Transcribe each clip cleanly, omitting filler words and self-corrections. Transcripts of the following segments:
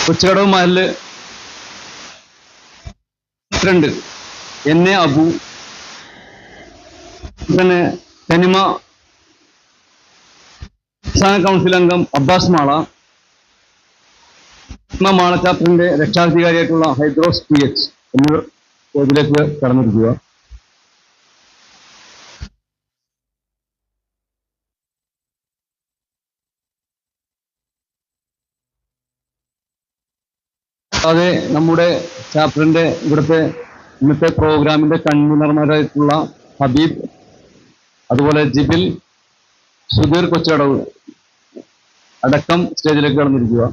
കൊച്ചുകടവ് മഹല് president N A Abu, തന്നെ തനിമ സംസ്ഥാന കൗൺസിൽ അംഗം അബ്ബാസ് മാള, മാള ചാപ്റ്ററിന്റെ രക്ഷാധികാരിയായിട്ടുള്ള ഹൈദ്രോസ് PH എന്നിവർ ഇതിലേക്ക് കടന്നിരിക്കുക. അതെ, നമ്മുടെ ചാപ്റ്ററിന്റെ ഇവിടുത്തെ ഇന്നത്തെ പ്രോഗ്രാമിന്റെ കൺവീനർമാരായിട്ടുള്ള ഹബീബ്, അതുപോലെ ജിബിൽ, സുധീർ കൊച്ചടവ് അടക്കം സ്റ്റേജിലേക്ക് കടന്നിരിക്കുക.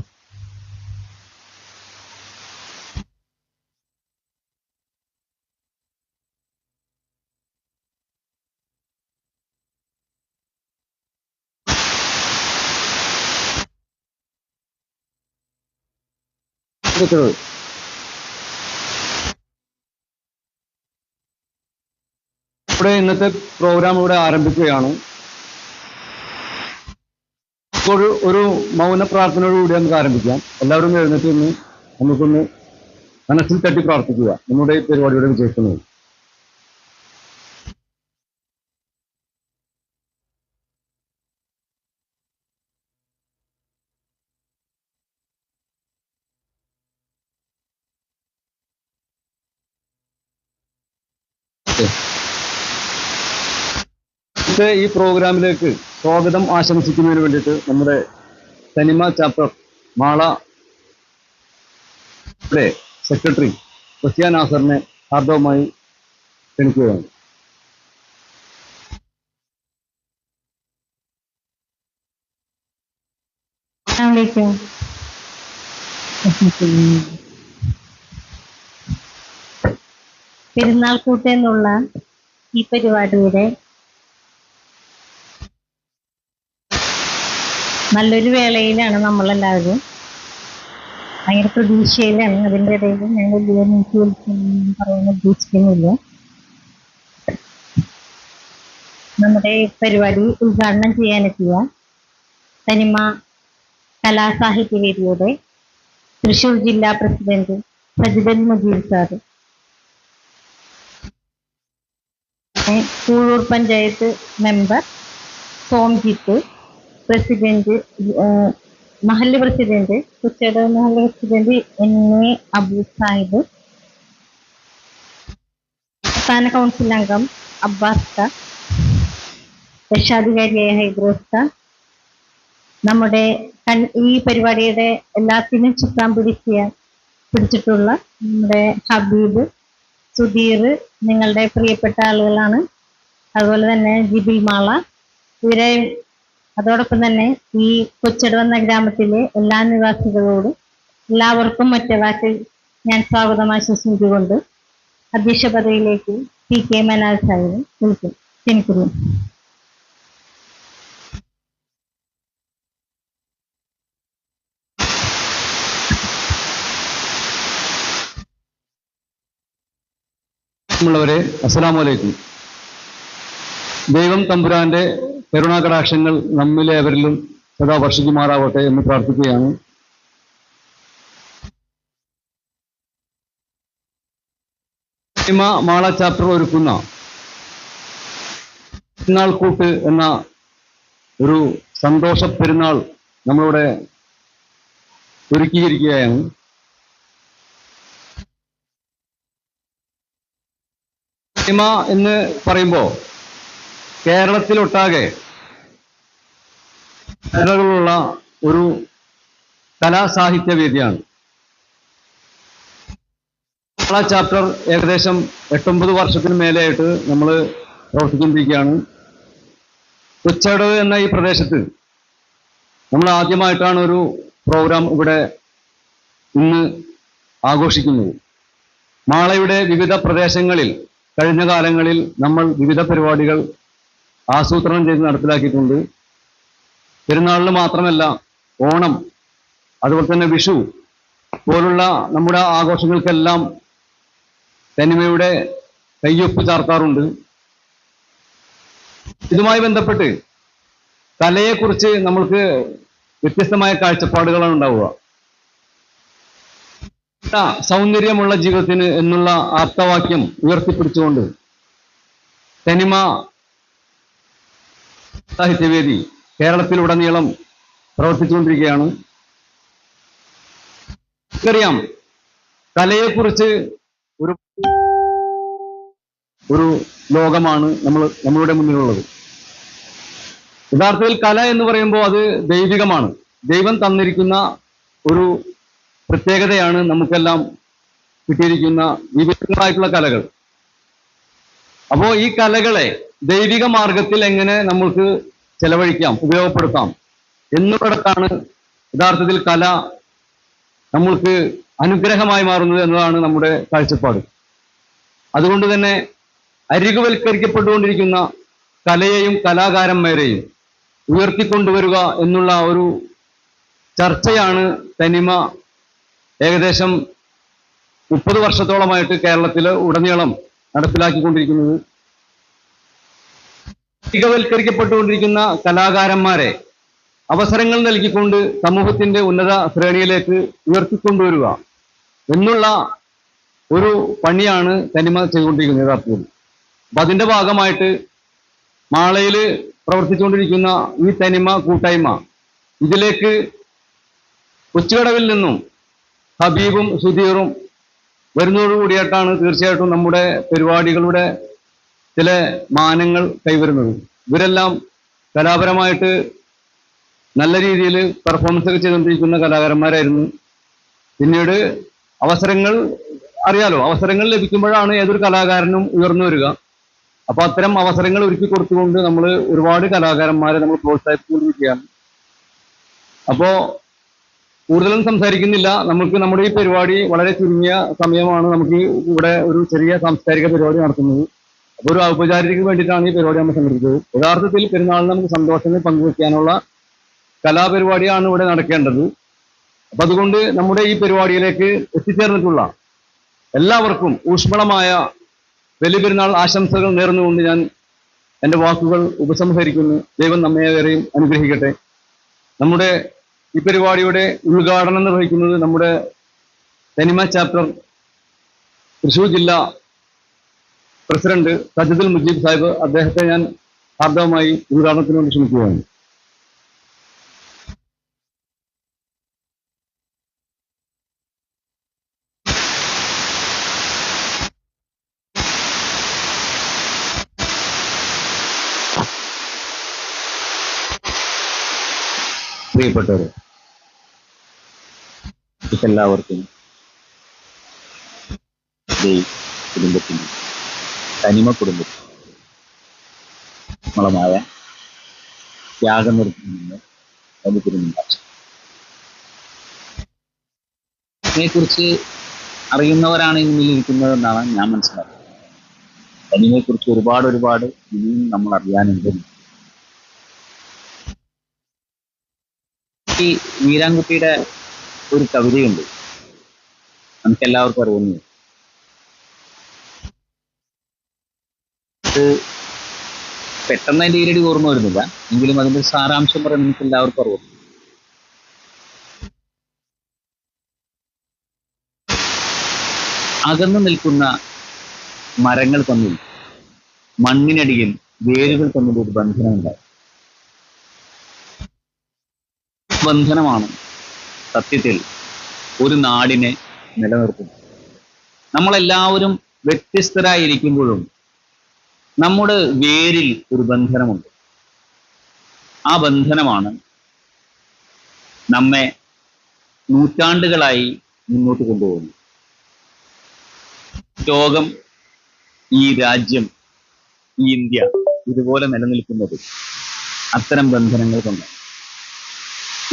ഇവിടെ ഇന്നത്തെ പ്രോഗ്രാം ഇവിടെ ആരംഭിക്കുകയാണ്. ഇപ്പോൾ ഒരു മൗന പ്രാർത്ഥനയോടുകൂടി നമുക്ക് ആരംഭിക്കാം. എല്ലാവരും എഴുന്നേറ്റ് നിന്ന് നമുക്കൊന്ന് മനസ്സിൽ തട്ടി പ്രാർത്ഥിക്കുക നമ്മുടെ ഈ പരിപാടിയുടെ വിജയിക്കുന്നത്. ഈ പ്രോഗ്രാമിലേക്ക് സ്വാഗതം ആശംസിക്കുന്നതിന് വേണ്ടിയിട്ട് നമ്മുടെ തനിമ ചാപ്റ്റർ മാള സെക്രട്ടറി റസിയ നാസറിനെ ഹാർദവമായി ക്ഷണിക്കുകയാണ്. പെരുന്നാൾ കൂട്ടെന്നുള്ള ഈ പരിപാടിയുടെ നല്ലൊരു വേളയിലാണ് നമ്മളെല്ലാവരും. ഭയങ്കര പ്രതീക്ഷയിലാണ്. അതിൻ്റെ ഇടയിൽ ഞാൻ വലിയ നീക്കി പറയാൻ ഉദ്ദേശിക്കുന്നില്ല. നമ്മുടെ പരിപാടി ഉദ്ഘാടനം ചെയ്യാനെത്തിയ തനിമ കലാസാഹിത്യവേദിയുടെ തൃശ്ശൂർ ജില്ലാ president Sajidal Mujeeb sir, Kuzhur panchayat member Somjith, president മഹല്ല് പ്രസിഡന്റ് കൊച്ചടവ് മഹല്ല് president N A Abu Sahib, സംസ്ഥാന കൗൺസിൽ അംഗം അബ്ബാസ്, രക്ഷാധികാരിയായ ഹൈദ്രോസ്, നമ്മുടെ ഈ പരിപാടിയുടെ എല്ലാത്തിനും ചുക്കാൻ പിടിച്ചിട്ടുള്ള നമ്മുടെ ഹബീബ്, സുധീർ, നിങ്ങളുടെ പ്രിയപ്പെട്ട ആളുകളാണ്. അതുപോലെ തന്നെ ജിബിൽ മാള, ഇവരെ അതോടൊപ്പം തന്നെ ഈ കൊച്ചടവ് എന്ന ഗ്രാമത്തിലെ എല്ലാ നിവാസികളോടും എല്ലാവർക്കും ഒറ്റവാക്കിൽ ഞാൻ സ്വാഗതം ആശംസിച്ചുകൊണ്ട് അധ്യക്ഷ പദവിയിലേക്ക് PK മനാസ് സാഹിബ് ക്ഷണിക്കുന്നു. ുള്ളവരെ അസ്സലാമു അലൈക്കും. ദൈവം തമ്പുരാന്റെ കരുണാകടാക്ഷങ്ങൾ നമ്മിലേവരിലും സദാ വർഷിക്കുമാറാവട്ടെ എന്ന് പ്രാർത്ഥിക്കുകയാണ്. മാള ചാപ്റ്റർ ഒരുക്കുന്ന പെരുന്നാൾ കൂട്ട് എന്ന ഒരു സന്തോഷ പെരുന്നാൾ നമ്മളിവിടെ ഒരുക്കിയിരിക്കുകയാണ്. എന്ന് പറയുമ്പോൾ കേരളത്തിലൊട്ടാകെ കലകളുള്ള ഒരു കലാസാഹിത്യവേദിയാണ്. മാള ചാപ്റ്റർ ഏകദേശം 8-9 വർഷത്തിന് മേലെയായിട്ട് നമ്മൾ പ്രവർത്തിച്ചുകൊണ്ടിരിക്കുകയാണ്. കൊച്ചടവ് എന്ന ഈ പ്രദേശത്ത് നമ്മൾ ആദ്യമായിട്ടാണ് ഒരു പ്രോഗ്രാം ഇവിടെ ഇന്ന് ആഘോഷിക്കുന്നത്. മാളയുടെ വിവിധ പ്രദേശങ്ങളിൽ കഴിഞ്ഞ കാലങ്ങളിൽ നമ്മൾ വിവിധ പരിപാടികൾ ആസൂത്രണം ചെയ്ത് നടപ്പിലാക്കിയിട്ടുണ്ട്. പെരുന്നാളിന് മാത്രമല്ല, ഓണം, അതുപോലെ തന്നെ വിഷു പോലുള്ള നമ്മുടെ ആഘോഷങ്ങൾക്കെല്ലാം തനിമയുടെ കയ്യൊപ്പ് ചാർത്താറുണ്ട്. ഇതുമായി ബന്ധപ്പെട്ട് കലയെക്കുറിച്ച് നമ്മൾക്ക് വ്യത്യസ്തമായ കാഴ്ചപ്പാടുകളാണ് ഉണ്ടാവുക. സൗന്ദര്യമുള്ള ജീവിതത്തിന് എന്നുള്ള ആപ്തവാക്യം ഉയർത്തിപ്പിടിച്ചുകൊണ്ട് തനിമ സാഹിത്യവേദി കേരളത്തിലുടനീളം പ്രവർത്തിച്ചുകൊണ്ടിരിക്കുകയാണ്. നമുക്കറിയാം, കലയെക്കുറിച്ച് ഒരു ഒരു ലോകമാണ് നമ്മളുടെ മുന്നിലുള്ളത്. യഥാർത്ഥത്തിൽ കല എന്ന് പറയുമ്പോൾ അത് ദൈവികമാണ്. ദൈവം തന്നിരിക്കുന്ന ഒരു പ്രത്യേകതയാണ് നമുക്കെല്ലാം കിട്ടിയിരിക്കുന്ന വിവിധങ്ങളായിട്ടുള്ള കലകൾ. അപ്പോൾ ഈ കലകളെ ദൈവിക മാർഗത്തിൽ എങ്ങനെ നമ്മൾക്ക് ചെലവഴിക്കാം, ഉപയോഗപ്പെടുത്താം എന്നുള്ളിടത്താണ് യഥാർത്ഥത്തിൽ കല നമ്മൾക്ക് അനുഗ്രഹമായി മാറുന്നത് എന്നതാണ് നമ്മുടെ കാഴ്ചപ്പാട്. അതുകൊണ്ട് തന്നെ അരികുവൽക്കരിക്കപ്പെട്ടുകൊണ്ടിരിക്കുന്ന കലയെയും കലാകാരന്മാരെയും ഉയർത്തിക്കൊണ്ടുവരിക എന്നുള്ള ഒരു ചർച്ചയാണ് തനിമ ഏകദേശം 30 വർഷത്തോളമായിട്ട് കേരളത്തിൽ ഉടനീളം നടപ്പിലാക്കിക്കൊണ്ടിരിക്കുന്നത്. അരികുവൽക്കരിക്കപ്പെട്ടുകൊണ്ടിരിക്കുന്ന കലാകാരന്മാരെ അവസരങ്ങൾ നൽകിക്കൊണ്ട് സമൂഹത്തിന്റെ ഉന്നത ശ്രേണിയിലേക്ക് ഉയർത്തിക്കൊണ്ടുവരിക എന്നുള്ള ഒരു പണിയാണ് തനിമ ചെയ്തുകൊണ്ടിരിക്കുന്നത് യഥാർത്ഥത്തിൽ. അപ്പൊ അതിന്റെ ഭാഗമായിട്ട് മാളയിൽ പ്രവർത്തിച്ചുകൊണ്ടിരിക്കുന്ന ഈ തനിമ കൂട്ടായ്മ ഇതിലേക്ക് കൊച്ചുകടവിൽ നിന്നും ഹബീബും സുധീറും വരുന്നതോടുകൂടിയായിട്ടാണ് തീർച്ചയായിട്ടും നമ്മുടെ പരിപാടികളുടെ ചില മാനങ്ങൾ കൈവരുന്നത്. ഇവരെല്ലാം കലാപരമായിട്ട് നല്ല രീതിയിൽ പെർഫോമൻസ് ഒക്കെ ചെയ്തുകൊണ്ടിരിക്കുന്ന കലാകാരന്മാരായിരുന്നു. പിന്നീട് അവസരങ്ങൾ അറിയാലോ, അവസരങ്ങൾ ലഭിക്കുമ്പോഴാണ് ഏതൊരു കലാകാരനും ഉയർന്നു വരിക. അപ്പൊ അത്തരം അവസരങ്ങൾ ഒരുക്കി കൊടുത്തുകൊണ്ട് നമ്മൾ ഒരുപാട് കലാകാരന്മാരെ നമ്മൾ പ്രോത്സാഹിപ്പിച്ചുകൊണ്ടിരിക്കുകയാണ്. അപ്പോ കൂടുതലും സംസാരിക്കുന്നില്ല. നമുക്ക് നമ്മുടെ ഈ പരിപാടി വളരെ ചുരുങ്ങിയ സമയമാണ് നമുക്ക് ഇവിടെ ഒരു ചെറിയ സാംസ്കാരിക പരിപാടി നടത്തുന്നത്. അപ്പോൾ ഒരു ഔപചാരികതയ്ക്ക് വേണ്ടിയിട്ടാണ് ഈ പരിപാടി നമ്മൾ സംഘടിപ്പിച്ചത്. യഥാർത്ഥത്തിൽ പെരുന്നാളിന് നമുക്ക് സന്തോഷങ്ങൾ പങ്കുവയ്ക്കാനുള്ള കലാപരിപാടിയാണ് ഇവിടെ നടക്കേണ്ടത്. അപ്പൊ അതുകൊണ്ട് നമ്മുടെ ഈ പരിപാടിയിലേക്ക് എത്തിച്ചേർന്നിട്ടുള്ള എല്ലാവർക്കും ഊഷ്മളമായ വലിയ പെരുന്നാൾ ആശംസകൾ നേർന്നുകൊണ്ട് ഞാൻ എൻ്റെ വാക്കുകൾ ഉപസംഹരിക്കുന്നു. ദൈവം നമ്മേവരെയും അനുഗ്രഹിക്കട്ടെ. നമ്മുടെ ഈ പരിപാടിയുടെ ഉദ്ഘാടനം നിർവഹിക്കുന്നത് നമ്മുടെ തനിമ ചാപ്റ്റർ തൃശ്ശൂർ ജില്ലാ പ്രസിഡന്റ് സജ്ജദുൽ മുജീബ് സാഹിബ്. അദ്ദേഹത്തെ ഞാൻ ഹാർദവമായി ഉദ്ഘാടനത്തിന് വേണ്ടി ക്ഷണിക്കുകയാണ്. പ്രിയപ്പെട്ടവരെ, എല്ലാവർക്കും കുടുംബത്തിന് തനിമ കുടുംബത്തിന് നമ്മളമായ ത്യാഗം നിർത്തുന്ന അതിനെക്കുറിച്ച് അറിയുന്നവരാണ് മുന്നിലിരിക്കുന്നതെന്നാണ് ഞാൻ മനസ്സിലാക്കുന്നത്. തനിമയെക്കുറിച്ച് ഒരുപാട് ഇനിയും നമ്മൾ അറിയാനുണ്ട്. ഈ വീരാൻകുട്ടിയുടെ ഒരു കവിതയുണ്ട്, നമുക്കെല്ലാവർക്കും അറിയുന്നു. അത് പെട്ടെന്ന് അതിന്റെ ഈരടി ഓർമ്മ വരുന്നില്ല, എങ്കിലും അതിന്റെ സാരാംശം പറയാൻ നമുക്ക് എല്ലാവർക്കും അറിയുന്നു. അകന്നു നിൽക്കുന്ന മരങ്ങൾ തമ്മിൽ, മണ്ണിനടിയിൽ വേരുകൾ തമ്മിൽ ഒരു ബന്ധനമുണ്ടായി. ബന്ധനമാണ് സത്യത്തിൽ ഒരു നാടിനെ നിലനിർത്തുന്നത്. നമ്മളെല്ലാവരും വ്യത്യസ്തരായിരിക്കുമ്പോഴും നമ്മുടെ വേരിൽ ഒരു ബന്ധനമുണ്ട്. ആ ബന്ധനമാണ് നമ്മെ നൂറ്റാണ്ടുകളായി മുന്നോട്ട് കൊണ്ടുപോകുന്നത്. ലോകം, ഈ രാജ്യം, ഈ ഇന്ത്യ ഇതുപോലെ നിലനിൽക്കുന്നത് അത്തരം ബന്ധനങ്ങൾ കൊണ്ടാണ്.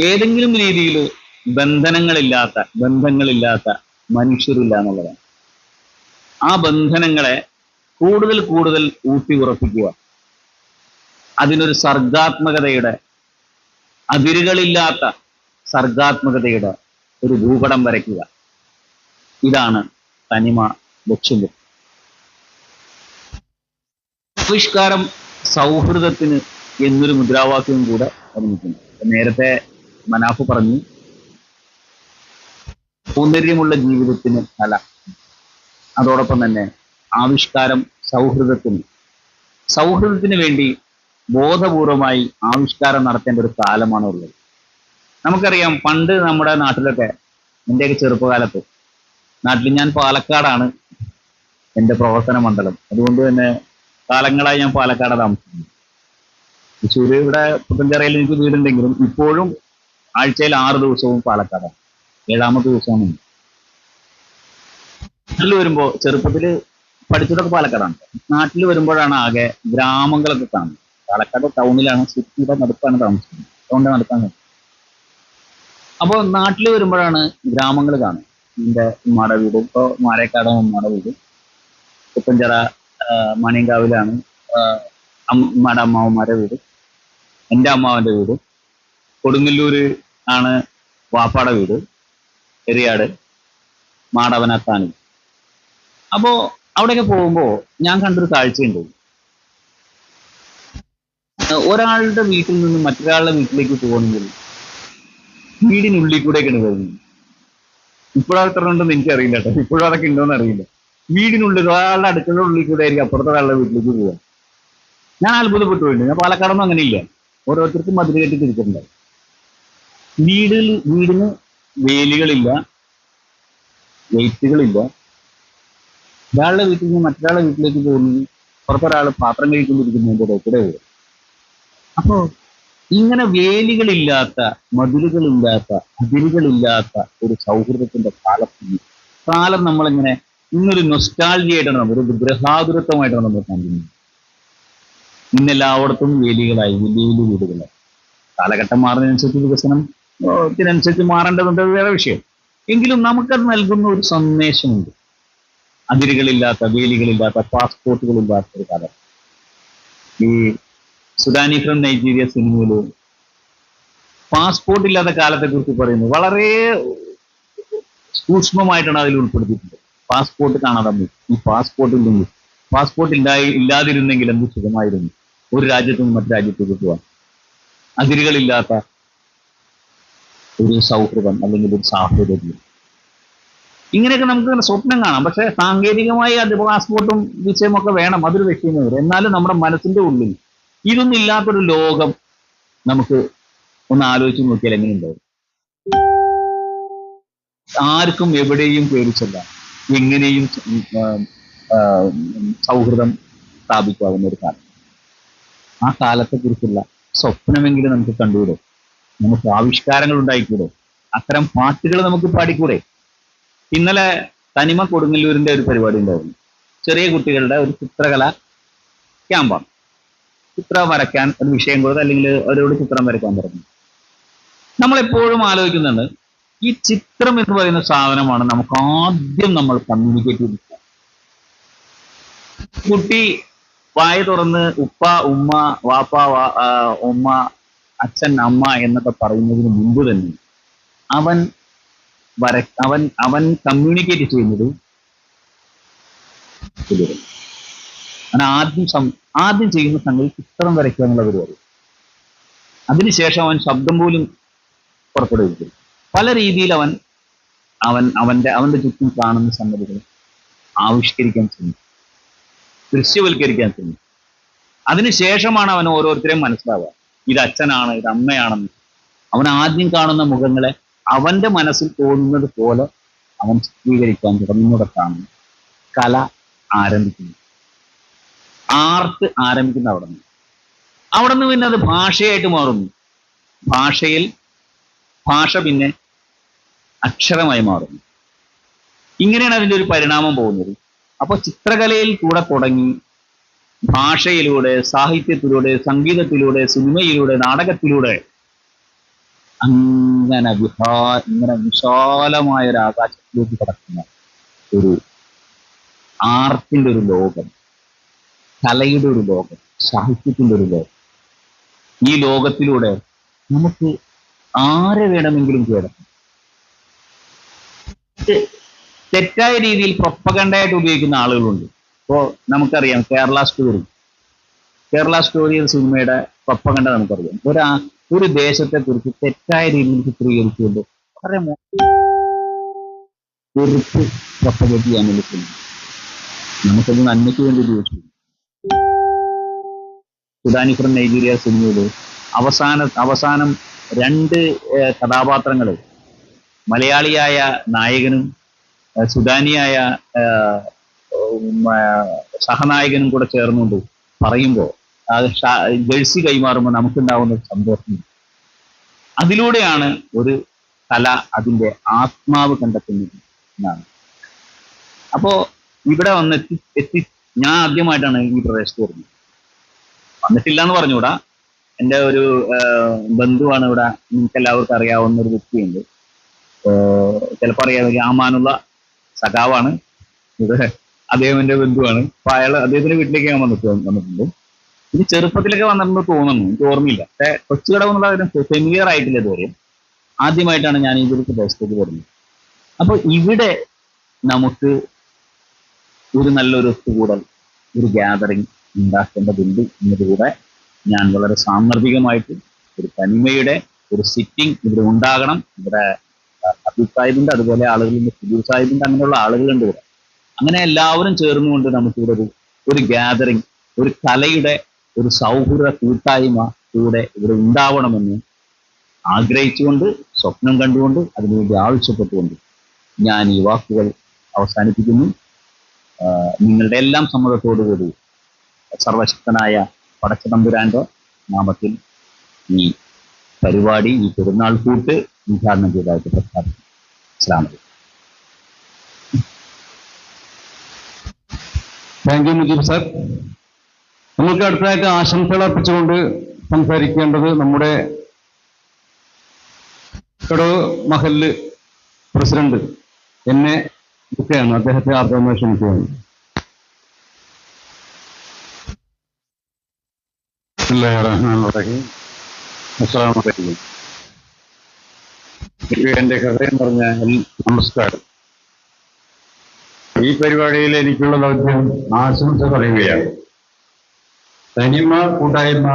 ഏതെങ്കിലും രീതിയിൽ ബന്ധങ്ങളില്ലാത്ത മനുഷ്യരില്ല എന്നുള്ളതാണ്. ആ ബന്ധനങ്ങളെ കൂടുതൽ ഊട്ടി ഉറപ്പിക്കുക, അതിനൊരു സർഗാത്മകതയുടെ, അതിരുകളില്ലാത്ത സർഗാത്മകതയുടെ ഒരു ഭൂപടം വരയ്ക്കുക. ഇതാണ് തനിമ ലക്ഷ്യം. ആവിഷ്കാരം സൗഹൃദത്തിന് എന്നൊരു മുദ്രാവാക്യവും കൂടെ നിർമ്മിക്കുന്നു. നേരത്തെ മനാഫ് പറഞ്ഞു, സൗന്ദര്യമുള്ള ജീവിതത്തിന് കല, അതോടൊപ്പം തന്നെ ആവിഷ്കാരം സൗഹൃദത്തിന് വേണ്ടി ബോധപൂർവമായി ആവിഷ്കാരം നടത്തേണ്ട ഒരു കാലമാണ് ഉള്ളത്. നമുക്കറിയാം, പണ്ട് നമ്മുടെ നാട്ടിലൊക്കെ, എൻ്റെയൊക്കെ ചെറുപ്പകാലത്ത്, നാട്ടിൽ ഞാൻ പാലക്കാടാണ് എൻ്റെ പ്രവർത്തന മണ്ഡലം. അതുകൊണ്ട് തന്നെ കാലങ്ങളായി ഞാൻ പാലക്കാട് താമസിക്കുന്നു. തൃശ്ശൂർ ഇവിടെ പുത്തൻചിറയിൽ എനിക്ക് വീടുണ്ടെങ്കിലും ഇപ്പോഴും ആഴ്ചയിൽ 6 ദിവസവും പാലക്കാടാണ്. 7ാമത്തെ ദിവസമാണ്. നാട്ടിൽ വരുമ്പോ, ചെറുപ്പത്തില് പഠിച്ചതൊക്കെ പാലക്കാടാണ്. നാട്ടിൽ വരുമ്പോഴാണ് ആകെ ഗ്രാമങ്ങളൊക്കെ കാണുന്നത്. പാലക്കാട് ടൗണിലാണ്, സിറ്റിയുടെ നടുക്കാണ് താമസിക്കുന്നത്, ടൗണിന്റെ നടുക്കാണ്. അപ്പോൾ നാട്ടിൽ വരുമ്പോഴാണ് ഗ്രാമങ്ങൾ കാണുന്നത്. എൻ്റെ ഉമ്മാടെ വീട്, ഇപ്പോൾ മാരേക്കാടാണ് ഉമ്മാടെ വീട്. പുത്തൻചിറ മണിയങ്കാവിലാണ് ഉമ്മാടെ അമ്മാവന്മാരുടെ വീട്, എൻ്റെ അമ്മാവന്റെ വീട്. കൊടുങ്ങല്ലൂര് ആണ് വാപ്പാടെ വീട്, എറിയാട്, മാടവനത്താണി. അപ്പോ അവിടെയൊക്കെ പോകുമ്പോ ഞാൻ കണ്ടൊരു കാഴ്ചയുണ്ട്. ഒരാളുടെ വീട്ടിൽ നിന്ന് മറ്റൊരാളുടെ വീട്ടിലേക്ക് പോകണമെങ്കിൽ വീടിനുള്ളിൽ കൂടെയൊക്കെയാണ് പോകുന്നത്. ഇപ്പോഴും അത്ര ഉണ്ടെന്ന് എനിക്കറിയില്ല കേട്ടോ, ഇപ്പോഴും അതൊക്കെ ഉണ്ടോന്ന് അറിയില്ല. വീടിനുള്ളിൽ, ഒരാളുടെ അടുക്കളുടെ ഉള്ളിൽ കൂടെ ആയിരിക്കും അപ്പുറത്തെ ഒരാളുടെ വീട്ടിലേക്ക് പോവുക. ഞാൻ അത്ഭുതപ്പെട്ടു പോയിട്ടുണ്ട്. ഞാൻ പാലക്കാടൊന്നും അങ്ങനെയില്ല. ഓരോരുത്തർക്കും മതിൽ കെട്ടി തിരിച്ചിട്ടുണ്ടാവും. വീടിന് വേലികളില്ല, ഗേറ്റുകളില്ല. ഒരാളുടെ വീട്ടിൽ നിന്ന് മറ്റൊരാളുടെ വീട്ടിലേക്ക് പോകുന്നത് പുറത്തൊരാൾ പാത്രം കഴിക്കൊണ്ടിരിക്കുന്നതിൻ്റെ ഇടയ്ക്കൂടെ വരും. അപ്പോ ഇങ്ങനെ വേലികളില്ലാത്ത, മതിലുകളില്ലാത്ത, അതിരുകളില്ലാത്ത ഒരു സൗഹൃദത്തിന്റെ കാലം നമ്മളിങ്ങനെ ഇന്നൊരു നൊസ്റ്റാൾജിയായിട്ടാണ്, ഒരു ഗൃഹാതുരത്വമായിട്ടാണ് നമ്മൾ കണ്ടിരുന്നത്. ഇന്നെല്ലായിടത്തും വേലികളായി, വലിയ വലിയ വീടുകളായി. കാലഘട്ടം മാറുന്നതിനനുസരിച്ച് വികസനത്തിനനുസരിച്ച് മാറേണ്ടതുണ്ട്, വേറെ വിഷയം. എങ്കിലും നമുക്കത് നൽകുന്ന ഒരു സന്ദേശമുണ്ട്. അതിരുകളില്ലാത്ത, വേലികളില്ലാത്ത, പാസ്പോർട്ടുകളില്ലാത്ത ഒരു കാലം. ഈ സുഡാനി ഫ്രം നൈജീരിയ സിനിമയില് പാസ്പോർട്ട് ഇല്ലാത്ത കാലത്തെ കുറിച്ച് പറയുന്നത് വളരെ സൂക്ഷ്മമായിട്ടാണ് അതിൽ ഉൾപ്പെടുത്തിയിട്ടുണ്ട്. പാസ്പോർട്ട് കാണാതെ ഈ പാസ്പോർട്ട് ഇല്ലാതിരുന്നെങ്കിൽ എന്ത് സുഖമായിരുന്നു. ഒരു രാജ്യത്തു നിന്ന് മറ്റു രാജ്യത്തേക്ക് പോവാൻ. അതിരുകളില്ലാത്ത ഒരു സൗഹൃദം അല്ലെങ്കിൽ ഒരു സാഹോദര്യം, ഇങ്ങനെയൊക്കെ നമുക്ക് സ്വപ്നം കാണാം. പക്ഷെ സാങ്കേതികമായി അത് പാസ്പോർട്ടും വിസയും ഒക്കെ വേണം, അതൊരു വിഷയമേ വരും. എന്നാലും നമ്മുടെ മനസ്സിന്റെ ഉള്ളിൽ ഇതൊന്നും ഇല്ലാത്തൊരു ലോകം നമുക്ക് ഒന്ന് ആലോചിച്ച് നോക്കിയാൽ എങ്ങനെയുണ്ടാവും. ആർക്കും എവിടെയും പേടിച്ചല്ല, എങ്ങനെയും സൗഹൃദം സ്ഥാപിക്കാവുന്ന ഒരു കാലം. ആ കാലത്തെ കുറിച്ചുള്ള സ്വപ്നമെങ്കിലും നമുക്ക് കണ്ടുകൂടെ? നമുക്ക് ആവിഷ്കാരങ്ങൾ ഉണ്ടായിക്കൂടെ? അത്തരം പാട്ടുകൾ നമുക്ക് പാടിക്കൂടെ? ഇന്നലെ തനിമ കൊടുങ്ങല്ലൂരിന്റെ ഒരു പരിപാടി ഉണ്ടായിരുന്നു. ചെറിയ കുട്ടികളുടെ ഒരു ചിത്രകല ക്യാമ്പാണ്. ചിത്രം വരയ്ക്കാൻ ഒരു വിഷയം കൊടുത്ത്, അല്ലെങ്കിൽ അവരോട് ചിത്രം വരയ്ക്കാൻ പറഞ്ഞു. നമ്മളെപ്പോഴും ആലോചിക്കുന്നുണ്ട്, ഈ ചിത്രം എന്ന് പറയുന്ന സാധനമാണ് നമുക്ക് ആദ്യം നമ്മൾ കമ്മ്യൂണിക്കേറ്റ് ചെയ്തിട്ടുള്ളത്. കുട്ടി വായ തുറന്ന് ഉപ്പ, ഉമ്മ, വാപ്പ, ഉമ്മ, അച്ഛൻ, അമ്മ എന്നൊക്കെ പറയുന്നതിന് മുമ്പ് തന്നെ അവൻ കമ്മ്യൂണിക്കേറ്റ് ചെയ്യുന്നത് ആദ്യം ചെയ്യുന്ന സംഗതി ചിത്രം വരയ്ക്കുക എന്നുള്ള പരിപാടി. അതിനുശേഷം അവൻ ശബ്ദം പോലും പുറപ്പെടുവിക്കും. പല രീതിയിൽ അവന്റെ ചുറ്റും കാണുന്ന സംഗതികൾ ആവിഷ്കരിക്കാൻ ശ്രമിക്കും, ദൃശ്യവൽക്കരിക്കാൻ ശ്രമിക്കും. അതിനുശേഷമാണ് അവൻ ഓരോരുത്തരെയും മനസ്സിലാവുക, ഇത് അച്ഛനാണ്, ഇത് അമ്മയാണെന്ന്. അവൻ ആദ്യം കാണുന്ന മുഖങ്ങളെ അവന്റെ മനസ്സിൽ തോന്നുന്നത് പോലെ അവൻ ചിത്രീകരിക്കാൻ തുടങ്ങുന്നിടത്താണ് കല ആരംഭിക്കുന്നത്, ആർട്ട് ആരംഭിക്കുന്ന അവിടെ നിന്ന് പിന്നെ അത് ഭാഷയായിട്ട് മാറുന്നു. ഭാഷ പിന്നെ അക്ഷരമായി മാറുന്നു. ഇങ്ങനെയാണ് അതിൻ്റെ ഒരു പരിണാമം പോകുന്നത്. അപ്പൊ ചിത്രകലയിൽ കൂടെ തുടങ്ങി ഭാഷയിലൂടെ, സാഹിത്യത്തിലൂടെ, സംഗീതത്തിലൂടെ, സിനിമയിലൂടെ, നാടകത്തിലൂടെ ഇങ്ങനെ വിശാലമായ ഒരു ആകാശത്തിലേക്ക് കിടക്കുന്ന ഒരു ആർട്ടിന്റെ ഒരു ലോകം, കലയുടെ ഒരു ലോകം, സാഹിത്യത്തിന്റെ ഒരു ലോകം. ഈ ലോകത്തിലൂടെ നമുക്ക് ആരെ വേണമെങ്കിലും കേടണം. തെറ്റായ രീതിയിൽ പ്രൊപ്പഗണ്ടയായിട്ട് ഉപയോഗിക്കുന്ന ആളുകളുണ്ട്. ഇപ്പോൾ നമുക്കറിയാം കേരള സ്റ്റോറി എന്ന സിനിമയുടെ പ്രൊപ്പഗണ്ട നമുക്കറിയാം. ഒരു ദേശത്തെ കുറിച്ച് തെറ്റായ രീതിയിൽ ചിത്രീകരിച്ചുകൊണ്ട് വളരെ വെറുപ്പ് പ്രൊപ്പഗേറ്റ് ചെയ്യാൻ വേണ്ടി ശ്രമിക്കും. നമുക്കത് നന്മയ്ക്ക് വേണ്ടി ഉപയോഗിച്ചു. സുഡാനി ഫ്രം നൈജീരിയ സിനിമയിൽ അവസാനം രണ്ട് കഥാപാത്രങ്ങൾ, മലയാളിയായ നായകനും സുഡാനിയായ സഹനായകനും കൂടെ ചേർന്നുകൊണ്ട് പറയുമ്പോൾ അത് ജേഴ്സി കൈമാറുമ്പോൾ നമുക്കുണ്ടാവുന്ന സന്തോഷം, അതിലൂടെയാണ് ഒരു കല അതിൻ്റെ ആത്മാവ് കണ്ടെത്തുന്നത് എന്നാണ്. അപ്പോ ഇവിടെ എത്തി ഞാൻ ആദ്യമായിട്ടാണ് ഈ പ്രദേശത്ത് വരുന്നത്. വന്നിട്ടില്ല എന്ന് പറഞ്ഞുകൂടാ. എൻ്റെ ഒരു ബന്ധുവാണ് ഇവിടെ, നിങ്ങൾക്ക് എല്ലാവർക്കും അറിയാവുന്ന ഒരു വ്യക്തിയുണ്ട്, ചിലപ്പോൾ അറിയാം, രാമാനുള്ള സഖാവാണ് ഇത്, അദ്ദേഹം എൻ്റെ ബന്ധുവാണ്. അപ്പൊ അദ്ദേഹത്തിന്റെ വീട്ടിലേക്ക് ഞാൻ വന്നിട്ടുണ്ട്. ഇത് ചെറുപ്പത്തിലൊക്കെ വന്നിട്ടുണ്ടെന്ന് തോന്നുന്നു, എനിക്ക് ഓർമ്മയില്ല. പക്ഷെ കൊച്ചുകടവ് എന്നുള്ള ഒരു ഫെമിലിയർ ആയിട്ടില്ല ഇതുവരെ. ആദ്യമായിട്ടാണ് ഞാൻ ഈ ഒരു പ്രദേശത്തേക്ക് വരുന്നത്. അപ്പൊ ഇവിടെ നമുക്ക് ഒരു നല്ലൊരു ഒത്തുകൂടൽ, ഒരു ഗ്യാതറിങ് ഉണ്ടാക്കേണ്ടതുണ്ട് എന്നതുകൂടെ ഞാൻ വളരെ സാന്ദർഭികമായിട്ട് ഒരു തനിമയുടെ ഒരു സിറ്റിംഗ് ഇവിടെ ഉണ്ടാകണം. ഇവിടെ ഹബീബ് സാഹിബുണ്ട്, അതുപോലെ ആളുകളുണ്ട്, സുബീർ സാഹിബുണ്ട്, അങ്ങനെയുള്ള ആളുകളുണ്ട് ഇവിടെ. അങ്ങനെ എല്ലാവരും ചേർന്നുകൊണ്ട് നമുക്കിവിടെ ഒരു ഗ്യാതറിങ്, ഒരു കലയുടെ ഒരു സൗഹൃദ കൂട്ടായ്മ കൂടെ ഇവിടെ ഉണ്ടാവണമെന്ന് ആഗ്രഹിച്ചുകൊണ്ട്, സ്വപ്നം കണ്ടുകൊണ്ട്, അതിനുവേണ്ടി ആവശ്യപ്പെട്ടുകൊണ്ട് ഞാൻ ഈ വാക്കുകൾ അവസാനിപ്പിക്കുന്നു. നിങ്ങളുടെ എല്ലാം സമ്മതത്തോടുകൂടി സർവശക്തനായ പടച്ചതമ്പുരാന്റെ നാമത്തിൽ ഈ പരിപാടി, ഈ പെരുന്നാൾ കൂട്ട് ഉദ്ഘാടനം ചെയ്തതായിട്ട് പ്രഖ്യാപിക്കുന്നു. അസ്സലാമു അലൈക്കും. Thank you Mujeeb sir. നമുക്ക് അടുത്തതായിട്ട് ആശംസകൾ അർപ്പിച്ചുകൊണ്ട് സംസാരിക്കേണ്ടത് നമ്മുടെ കടവ് മഹല്ല് പ്രസിഡന്റ് എന്നെ ഒക്കെയാണ്. അദ്ദേഹത്തെ ആർദ്രമായി ക്ഷണിക്കുകയാണ്. എന്റെ ഹൃദയം പറഞ്ഞ നമസ്കാരം. ഈ പരിപാടിയിൽ എനിക്കുള്ള ദൗത്യം ആശംസ പറയുകയാണ്. തനിമ കൂട്ടായ്മ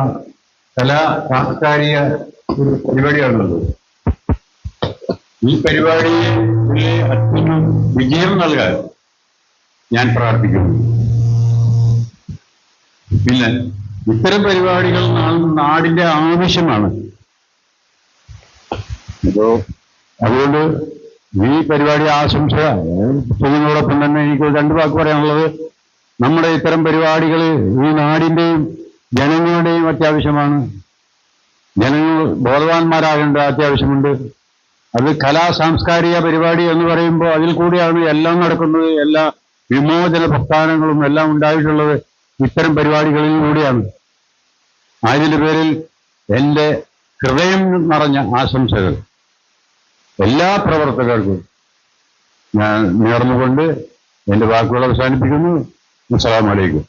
കലാ സാംസ്കാരിക ഒരു പരിപാടിയാണുള്ളത്. ഈ പരിപാടിയിലെ അത്യുന്ന വിജയം നൽകാൻ ഞാൻ പ്രാർത്ഥിക്കുന്നു. പിന്നെ ഇത്തരം പരിപാടികൾ നാടിന്റെ ആവശ്യമാണ്. അതുകൊണ്ട് ഈ പരിപാടി ആശംസ ചെയ്യുന്നതോടൊപ്പം തന്നെ എനിക്ക് രണ്ടു വാക്ക് പറയാനുള്ളത്, നമ്മുടെ ഇത്തരം പരിപാടികൾ ഈ നാടിന്റെയും ജനങ്ങളുടെയും അത്യാവശ്യമാണ്. ജനങ്ങൾ ബോധവാന്മാരാകേണ്ട അത്യാവശ്യമുണ്ട്. അത് കലാ സാംസ്കാരിക പരിപാടി എന്ന് പറയുമ്പോൾ അതിൽ കൂടിയാണ് എല്ലാം നടക്കുന്നത്. എല്ലാ വിമോചന പ്രസ്ഥാനങ്ങളും എല്ലാം ഉണ്ടായിട്ടുള്ളത് ഇത്തരം പരിപാടികളിൽ കൂടിയാണ്. അതിന്റെ പേരിൽ എൻ്റെ ഹൃദയം നിറഞ്ഞ ആശംസകൾ എല്ലാ പ്രവർത്തകർക്കും ഞാൻ നേർന്നുകൊണ്ട് എൻ്റെ വാക്കുകൾ അവസാനിപ്പിക്കുന്നു. അസ്സലാമു അലൈക്കും.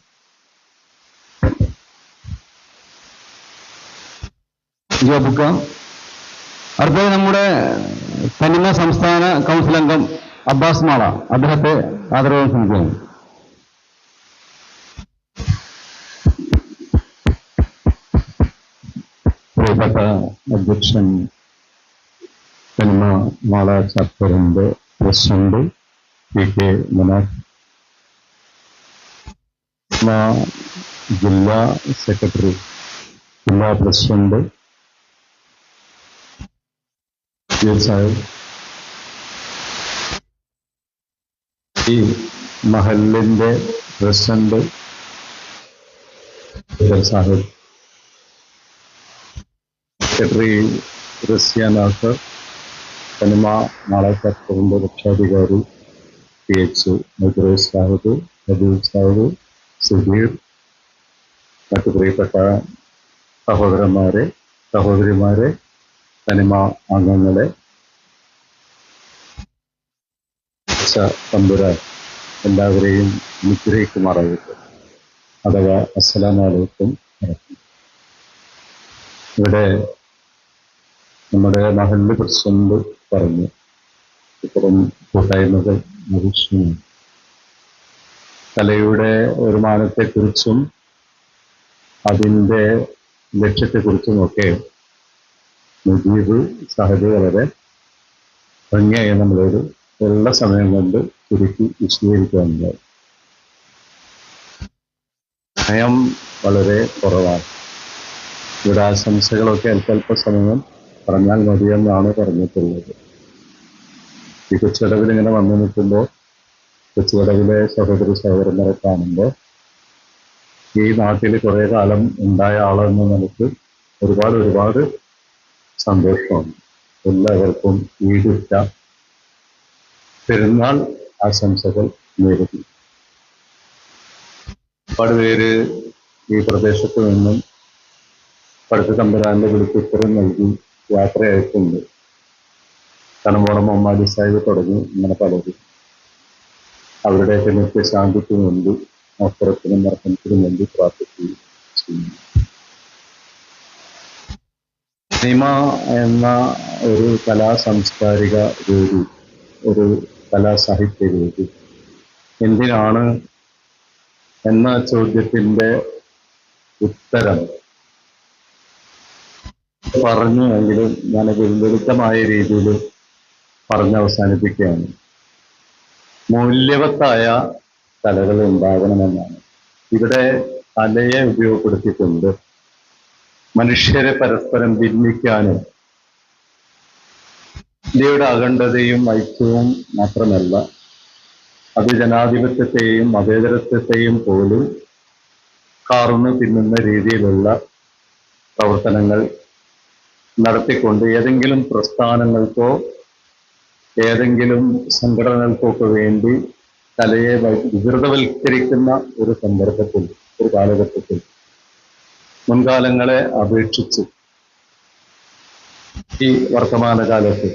അടുത്തത് നമ്മുടെ തനിമ സംസ്ഥാന കൗൺസിൽ അംഗം അബ്ബാസ് മാള, അദ്ദേഹത്തെ ആദരവ് ക്ഷണിക്കുന്നു. പ്രിയപ്പെട്ട അധ്യക്ഷൻ, തനിമ മാള ചാപ്റ്ററിന്റെ പ്രസിഡന്റ് PK മനാഫ്, ജില്ലാ സെക്രട്ടറി, ജില്ലാ പ്രസിഡന്റ് സാഹിബ്, ഈ മഹലിന്റെ പ്രസിഡന്റ് സാഹിബ്, സെക്രട്ടറി റസിയ നാസർ, തനിമ മാള ചാപ്റ്ററിന്റെ രക്ഷാധികാരി PH മൈദ്രേസ് സാഹിബ്, ഹബീബ് സാഹിബ്, സുബീർ, മറ്റു പ്രിയപ്പെട്ട സഹോദരന്മാരെ, സഹോദരിമാരെ, തനിമ അംഗങ്ങളെ, തമ്പുരാൻ എല്ലാവരെയും അനുഗ്രഹിക്കുമാറാകട്ടെ. അഥവാ അസ്സലാമു അലൈക്കും. ഇവിടെ നമ്മുടെ മഹല്ല് പ്രസിഡന്റ് പറഞ്ഞു ഇത്തരം കൂട്ടായ്മകൾ ആവശ്യമാണ്. കലയുടെ വരുമാനത്തെക്കുറിച്ചും അതിൻ്റെ ലക്ഷ്യത്തെക്കുറിച്ചുമൊക്കെ മുജീബ് സാഹിബ് വളരെ ഭംഗിയായി നമ്മളോട് ഉള്ള സമയം കൊണ്ട് ചുരുക്കി വിശദീകരിക്കാനുള്ളത്. സമയം വളരെ കുറവാണ്. ഇവിടെ ആശംസകളൊക്കെ അല്പ സമയം പറഞ്ഞാൽ മതിയെന്നാണ് പറഞ്ഞിട്ടുള്ളത്. ഈ കൊച്ചുകടവിൽ ഇങ്ങനെ വന്നു നിൽക്കുമ്പോൾ കൊച്ചുകടവിലെ സഹോദരി സഹോദരന്മാരെ കാണുമ്പോൾ ഈ നാട്ടിൽ കുറേ കാലം ഉണ്ടായ ആളെന്ന് നമുക്ക് ഒരുപാട് സന്തോഷമാണ്. എല്ലാവർക്കും ഈടുറ്റ പെരുന്നാൾ ആശംസകൾ നേരുന്നു. ഒരുപാട് പേര് ഈ പ്രദേശത്ത് നിന്നും പടുത്ത തമ്പുരാന്റെ വിളിക്കുത്തരം നൽകി യാത്രയായിട്ടുണ്ട്. കണമ്പോളം മമ്മാടി സാഹിബ് തുടങ്ങി ഇങ്ങനെ പലരും അവരുടെയൊക്കെ നിത്യശാന്തിക്ക് വേണ്ടി മൊത്തത്തിനും നർത്തനത്തിനും വേണ്ടി പ്രാർത്ഥിക്കുകയും ചെയ്യുന്നു. സിനിമ എന്ന ഒരു കലാസാംസ്കാരിക വേദി, ഒരു കലാസാഹിത്യ വേദി എന്തിനാണ് എന്ന ചോദ്യത്തിന്റെ ഉത്തരം പറഞ്ഞു എങ്കിലും ഞാനത് ലളിതമായ രീതിയിൽ പറഞ്ഞവസാനിപ്പിക്കുകയാണ്. മൂല്യവത്തായ കലകൾ ഉണ്ടാകണമെന്നാണ്. ഇവിടെ കലയെ ഉപയോഗപ്പെടുത്തിക്കൊണ്ട് മനുഷ്യരെ പരസ്പരം ഭിന്നിക്കാനും ഇന്ത്യയുടെ അഖണ്ഡതയും ഐക്യവും മാത്രമല്ല, അത് ജനാധിപത്യത്തെയും മതേതരത്വത്തെയും പോലും കാർന്നു തിന്നുന്ന രീതിയിലുള്ള പ്രവർത്തനങ്ങൾ നടത്തിക്കൊണ്ട് ഏതെങ്കിലും പ്രസ്ഥാനങ്ങൾക്കോ ഏതെങ്കിലും സംഘടനകൾക്കൊക്കെ വേണ്ടി കലയെ വികൃതവൽക്കരിക്കുന്ന ഒരു സന്ദർഭത്തിൽ, ഒരു കാലഘട്ടത്തിൽ മുൻകാലങ്ങളെ അപേക്ഷിച്ച് ഈ വർത്തമാനകാലത്ത്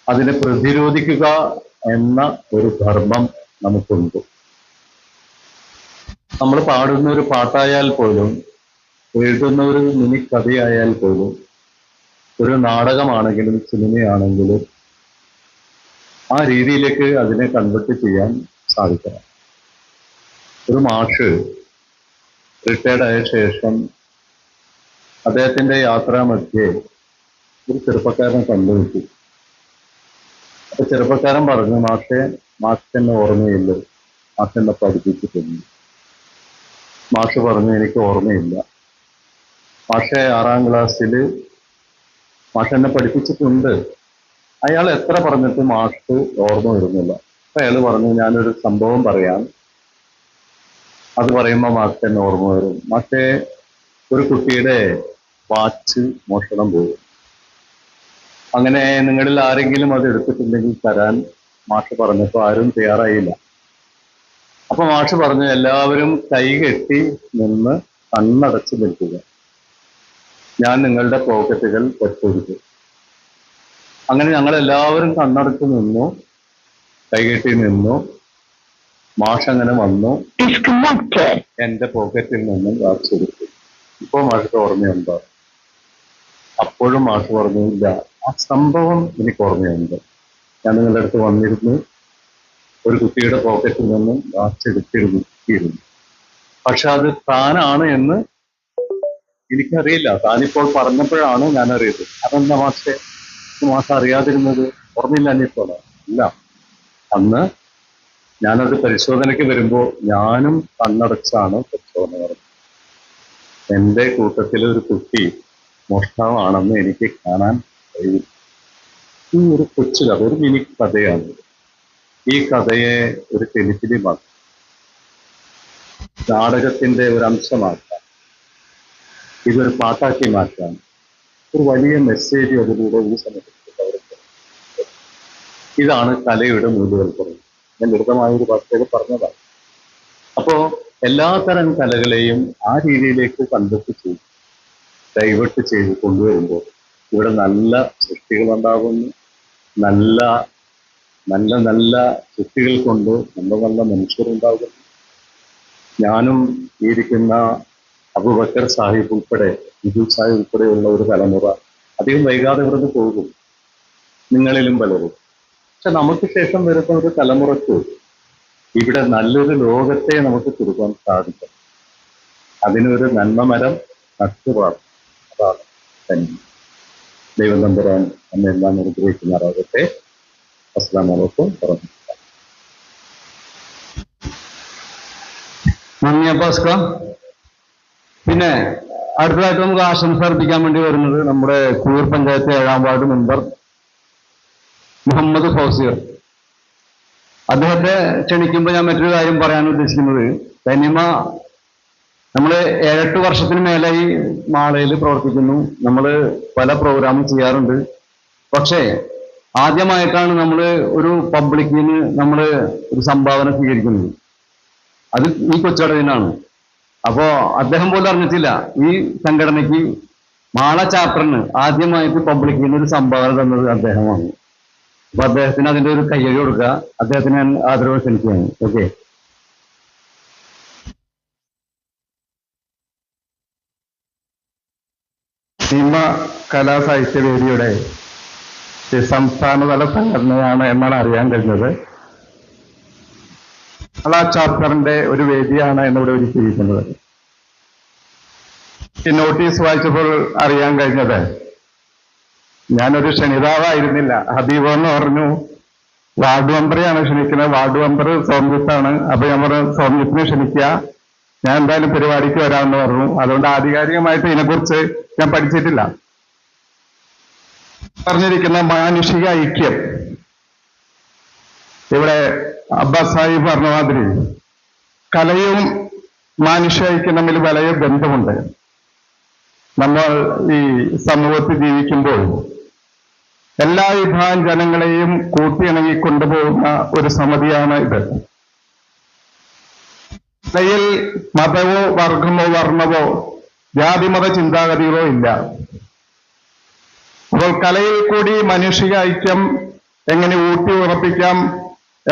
അതിനെ പ്രതിരോധിക്കുക എന്ന ഒരു ധർമ്മം നമുക്കുണ്ട്. നമ്മൾ പാടുന്ന ഒരു പാട്ടായാൽ പോലും, എഴുതുന്ന ഒരു മിനി കഥയായാൽ പോലും, ഒരു നാടകമാണെങ്കിലും സിനിമയാണെങ്കിലും ആ രീതിയിലേക്ക് അതിനെ കൺവെർട്ട് ചെയ്യാൻ സാധിക്കണം. ഒരു മാഷ് റിട്ടയർഡ് ആയ ശേഷം അദ്ദേഹത്തിന്റെ യാത്രാമധ്യേ ഒരു ചെറുപ്പക്കാരനെ കണ്ടുകിട്ടി. അപ്പൊ ചെറുപ്പക്കാരൻ പറഞ്ഞു, മാഷെന്നെ ഓർമ്മയില്ല, മാഷെന്നെ പഠിപ്പിച്ചിട്ടുണ്ട്. മാഷ് പറഞ്ഞു, എനിക്ക് ഓർമ്മയില്ല. മാഷെ 6ാം ക്ലാസ്സിൽ മാഷെന്നെ പഠിപ്പിച്ചിട്ടുണ്ട്. അയാൾ എത്ര പറഞ്ഞിട്ട് മാഷ് ഓർമ്മ വരുന്നില്ല. അപ്പൊ അയാൾ പറഞ്ഞു, ഞാനൊരു സംഭവം പറയാം, അത് പറയുമ്പോൾ മാഷെന്നെ ഓർമ്മ വരും. മാഷെ, ഒരു കുട്ടിയുടെ വാച്ച് മോഷണം പോകും. അങ്ങനെ നിങ്ങളിൽ ആരെങ്കിലും അത് എടുത്തിട്ടുണ്ടെങ്കിൽ തരാൻ മാഷ് പറഞ്ഞപ്പോൾ ആരും തയ്യാറായില്ല. അപ്പൊ മാഷ് പറഞ്ഞു, എല്ലാവരും കൈകെട്ടി നിന്ന് കണ്ണടച്ച് നിൽക്കുക, ഞാൻ നിങ്ങളുടെ പോക്കറ്റുകൾ പരിശോധിക്കും. അങ്ങനെ ഞങ്ങളെല്ലാവരും കണ്ണടച്ച് നിന്നു, കൈകെട്ടി നിന്നു. മാഷ് അങ്ങനെ വന്നു, എന്റെ പോക്കറ്റിൽ നിന്നും വാച്ച് എടുത്തു. ഇപ്പൊ മാഷ് ഓർമ്മയുണ്ടോ? അപ്പോഴും മാഷ് പറഞ്ഞില്ല, ആ സംഭവം എനിക്ക് ഓർമ്മയുണ്ട്. ഞാൻ നിങ്ങളുടെ അടുത്ത് വന്നിരുന്നു, ഒരു കുട്ടിയുടെ പോക്കറ്റിൽ നിന്നും വാച്ച് എടുത്തിരുന്നു. പക്ഷെ അത് താനാണ് എന്ന് എനിക്കറിയില്ല. താനിപ്പോൾ പറഞ്ഞപ്പോഴാണ് ഞാൻ അറിയത്. അതെന്താ മാഷ് അറിയാതിരുന്നത്? ഓർമ്മയില്ല എന്നിപ്പോൾ? ഇല്ല, അന്ന് ഞാനത് പരിശോധനയ്ക്ക് വരുമ്പോൾ ഞാനും കണ്ണടച്ചാണ് പരിശോധന നടന്നത്. എൻ്റെ കൂട്ടത്തിലെ ഒരു കുട്ടി മോഷ്ടാവാണെന്ന് എനിക്ക് കാണാൻ കഴിയും. ഈ ഒരു കൊച്ചു കഥ, ഒരു മിനി കഥയാണ്. ഈ കഥയെ ഒരു ടെലിഫിലിമാക്കി, നാടകത്തിന്റെ ഒരു അംശമാക്കാൻ, ഇതൊരു പാട്ടാക്കി മാറ്റാൻ, ഒരു വലിയ മെസ്സേജ് അതിലൂടെ ഈ സമയത്ത് അവർക്ക്. ഇതാണ് കലയുടെ മൂല്യവൽക്കരണം. ഞാൻ ലളിതമായ ഒരു ഭാഷയിൽ പറഞ്ഞതാണ്. അപ്പോ എല്ലാത്തരം കലകളെയും ആ രീതിയിലേക്ക് കണ്ടെത്തി ചെയ്ത് ഡൈവേർട്ട് ചെയ്ത് കൊണ്ടുവരുമ്പോൾ ഇവിടെ നല്ല സൃഷ്ടികളുണ്ടാകുന്നു. നല്ല നല്ല നല്ല സൃഷ്ടികൾ കൊണ്ട് നല്ല മനുഷ്യരുണ്ടാകുന്നു. ഞാനും ഇരിക്കുന്ന അബൂബക്കർ സാഹിബ് ഉൾപ്പെടെ, വിജു സാഹിബ് ഉൾപ്പെടെയുള്ള ഒരു തലമുറ അധികം വൈകാതെ ഇവിടുന്ന് പോകും, നിങ്ങളിലും പലരും. പക്ഷെ നമുക്ക് ശേഷം വരുന്ന ഒരു തലമുറയ്ക്ക് ഇവിടെ നല്ലൊരു ലോകത്തെ നമുക്ക് കൊടുക്കാൻ സാധിക്കും. അതിനൊരു നന്മമരം നട്ടുപാടും. അതാണ് തന്നെ. ദൈവം തമ്പുരാൻ എന്നെല്ലാം അനുഗ്രഹിക്കുമാറാകട്ടെ. അസ്സലാമു അലൈക്കും വറഹ്മത്തുള്ളാഹി. നന്ദി അബ്ബാസ്ക. പിന്നെ അടുത്തതായിട്ട് നമുക്ക് ആശംസ അർപ്പിക്കാൻ വേണ്ടി വരുന്നത് നമ്മുടെ കൂർ പഞ്ചായത്ത് 7-ാം വാർഡ് മെമ്പർ മുഹമ്മദ് ഫൗസിർ. അദ്ദേഹത്തെ ക്ഷണിക്കുമ്പോൾ ഞാൻ മറ്റൊരു കാര്യം പറയാൻ ഉദ്ദേശിക്കുന്നത്, തനിമ നമ്മൾ 7-8 വർഷത്തിന് മേലായി മാളയിൽ പ്രവർത്തിക്കുന്നു. നമ്മൾ പല പ്രോഗ്രാമും ചെയ്യാറുണ്ട്. പക്ഷേ ആദ്യമായിട്ടാണ് നമ്മൾ ഒരു പബ്ലിക്കിൽ നിന്ന് നമ്മൾ ഒരു സംഭാവന സ്വീകരിക്കുന്നത്. അത് ഈ കൊച്ചുകടവിനാണ്. അപ്പോ അദ്ദേഹം പോലും അറിഞ്ഞിട്ടില്ല ഈ സംഘടനയ്ക്ക് മാള ചാപ്റ്ററിന് ആദ്യമായിട്ട് പബ്ലിക്കിൽ നിന്ന് ഒരു സംഭാവന തന്നത് അദ്ദേഹമാണ്. അപ്പൊ അദ്ദേഹത്തിന് അതിന്റെ ഒരു കയ്യടി കൊടുക്കുക. അദ്ദേഹത്തിന് ഞാൻ ആദരവ് ക്ഷണിക്കുകയാണ്. ഓക്കെ. സിനിമ കലാസാഹിത്യവേദിയുടെ സംസ്ഥാനതല സംഘടനയാണ് എന്നാണ് അറിയാൻ കഴിഞ്ഞത്. മാള ചാപ്റ്ററിന്റെ ഒരു വേദിയാണ് എന്നിവിടെ ഒരുക്കിയിരിക്കുന്നത്. ഈ നോട്ടീസ് വായിച്ചപ്പോൾ അറിയാൻ കഴിഞ്ഞത്, ഞാനൊരു ക്ഷണിതാവായിരുന്നില്ല. ഹബീബ് എന്ന് പറഞ്ഞു വാർഡ് മെമ്പറെയാണ് ക്ഷണിക്കുന്നത്, വാർഡ് മെമ്പർ സോംജിത്താണ്. അപ്പൊ ഞാൻ പറഞ്ഞു സോംജിത്തിനെ ക്ഷണിക്കുക, ഞാൻ എന്തായാലും പരിപാടിക്ക് വരാമെന്ന് പറഞ്ഞു. അതുകൊണ്ട് ആധികാരികമായിട്ട് ഇതിനെക്കുറിച്ച് ഞാൻ പഠിച്ചിട്ടില്ല. പറഞ്ഞിരിക്കുന്ന മാനുഷിക ഐക്യം, ഇവിടെ അബ്ബാസ് സാഹിബ് പറഞ്ഞ മാതിരി കലയും മാനുഷിക ഐക്യം തമ്മിൽ വലിയ ബന്ധമുണ്ട്. നമ്മൾ ഈ സമൂഹത്തിൽ ജീവിക്കുമ്പോൾ എല്ലാ വിഭാഗം ജനങ്ങളെയും കൂട്ടിയിണങ്ങി കൊണ്ടുപോകുന്ന ഒരു സമിതിയാണ് ഇത്. കലയിൽ മതമോ വർഗമോ വർണ്ണമോ ജാതിമത ചിന്താഗതികളോ ഇല്ല. അപ്പോൾ കലയിൽ കൂടി മാനുഷിക ഐക്യം എങ്ങനെ ഊട്ടി ഉറപ്പിക്കാം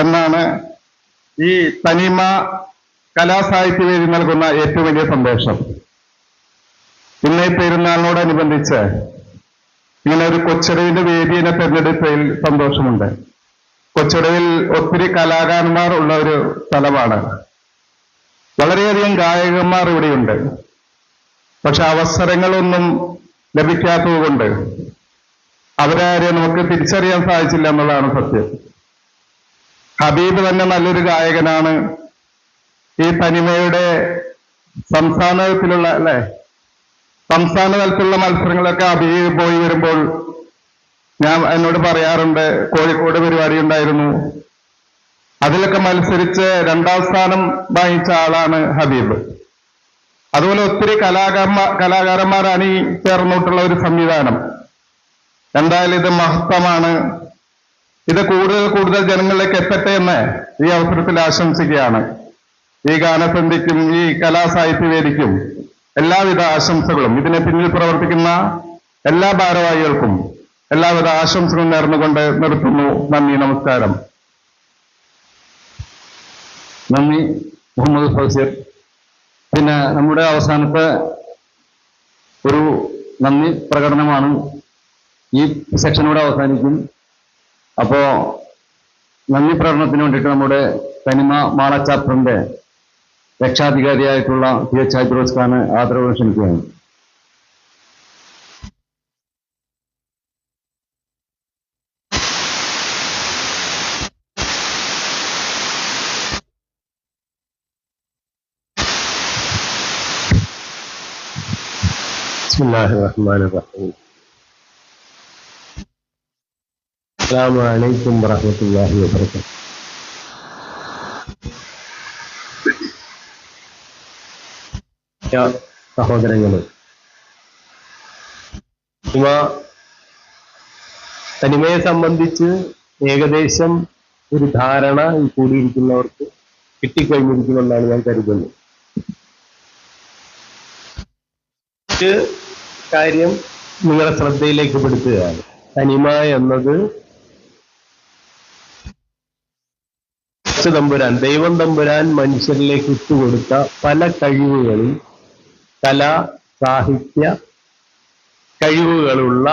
എന്നാണ് ഈ തനിമ കലാസാഹിത്യവേദി നൽകുന്ന ഏറ്റവും വലിയ സന്ദേശം. ഇന്ന് ഈ പെരുന്നാളിനോടനുബന്ധിച്ച് ഇങ്ങനെ ഒരു കൊച്ചടവിന്റെ വേദിയെ തെരഞ്ഞെടുത്തതിൽ സന്തോഷമുണ്ട്. കൊച്ചടവിൽ ഒത്തിരി കലാകാരന്മാർ ഉള്ള ഒരു സ്ഥലമാണ്. വളരെയധികം ഗായകന്മാർ ഇവിടെയുണ്ട്. പക്ഷെ അവസരങ്ങളൊന്നും ലഭിക്കാത്തതുകൊണ്ട് അവരാരെ നമുക്ക് തിരിച്ചറിയാൻ സാധിച്ചില്ല എന്നുള്ളതാണ് സത്യം. ഹബീബ് തന്നെ നല്ലൊരു ഗായകനാണ്. ഈ തനിമയുടെ സംസ്ഥാന തലത്തിലുള്ള മത്സരങ്ങളൊക്കെ ഹബീബ് പോയി വരുമ്പോൾ ഞാൻ എന്നോട് പറയാറുണ്ട്, കോഴിക്കോട് പരിപാടി ഉണ്ടായിരുന്നു, അതിലൊക്കെ മത്സരിച്ച് 2ാം സ്ഥാനം വാങ്ങിച്ച ആളാണ് ഹബീബ്. അതുപോലെ ഒത്തിരി കലാകാരന്മാരാണ് ഈ ചേർന്നിട്ടുള്ള ഒരു സംവിധാനം. എന്തായാലും ഇത് മഹത്തമാണ്. ഇത് കൂടുതൽ ജനങ്ങളിലേക്ക് എത്തട്ടെ എന്ന് ഈ അവസരത്തിൽ ആശംസിക്കുകയാണ്. ഈ ഗാനസന്ധിക്കും ഈ കലാസാഹിത്യവേദിക്കും എല്ലാവിധ ആശംസകളും, ഇതിന് പിന്നിൽ പ്രവർത്തിക്കുന്ന എല്ലാ ഭാരവാഹികൾക്കും എല്ലാവിധ ആശംസകളും നേർന്നുകൊണ്ട് നിർത്തുന്നു. നന്ദി, നമസ്കാരം. നന്ദി മുഹമ്മദ് ഫൗസിർ. പിന്നെ നമ്മുടെ അവസാനത്തെ ഒരു നന്ദി പ്രകടനമാണ്. ഈ സെക്ഷനോട് അവസാനിക്കും. അപ്പോ നന്ദി പ്രകടനത്തിന് വേണ്ടിയിട്ട് നമ്മുടെ തനിമ മാള ചാപ്റ്ററിന്റെ രക്ഷാധികാരിയായിട്ടുള്ള PH ഹൈദ്രോസ് ഖാന് ആദരവ് ക്ഷണിക്കുകയാണ്. ബിസ്മില്ലാഹിർ റഹ്മാനിർ റഹീം. അസ്സലാമു അലൈക്കും വറഹ്മത്തുള്ളാഹി വബറകാതുഹു. സഹോദരങ്ങളെ, തനിമയെ സംബന്ധിച്ച് ഏകദേശം ഒരു ധാരണ ഈ കൂടിയിരിക്കുന്നവർക്ക് കിട്ടിക്കഴിഞ്ഞിരിക്കുമെന്നാണ് ഞാൻ കരുതുന്നത്. ഒരു കാര്യം നിങ്ങളുടെ ശ്രദ്ധയിലേക്ക് പെടുത്തുകയാണ്. തനിമ എന്നത് ദൈവം തമ്പുരാൻ മനുഷ്യരിലേക്ക് ഇട്ടുകൊടുത്ത പല കഴിവുകളും കലാ സാഹിത്യ കഴിവുകളുള്ള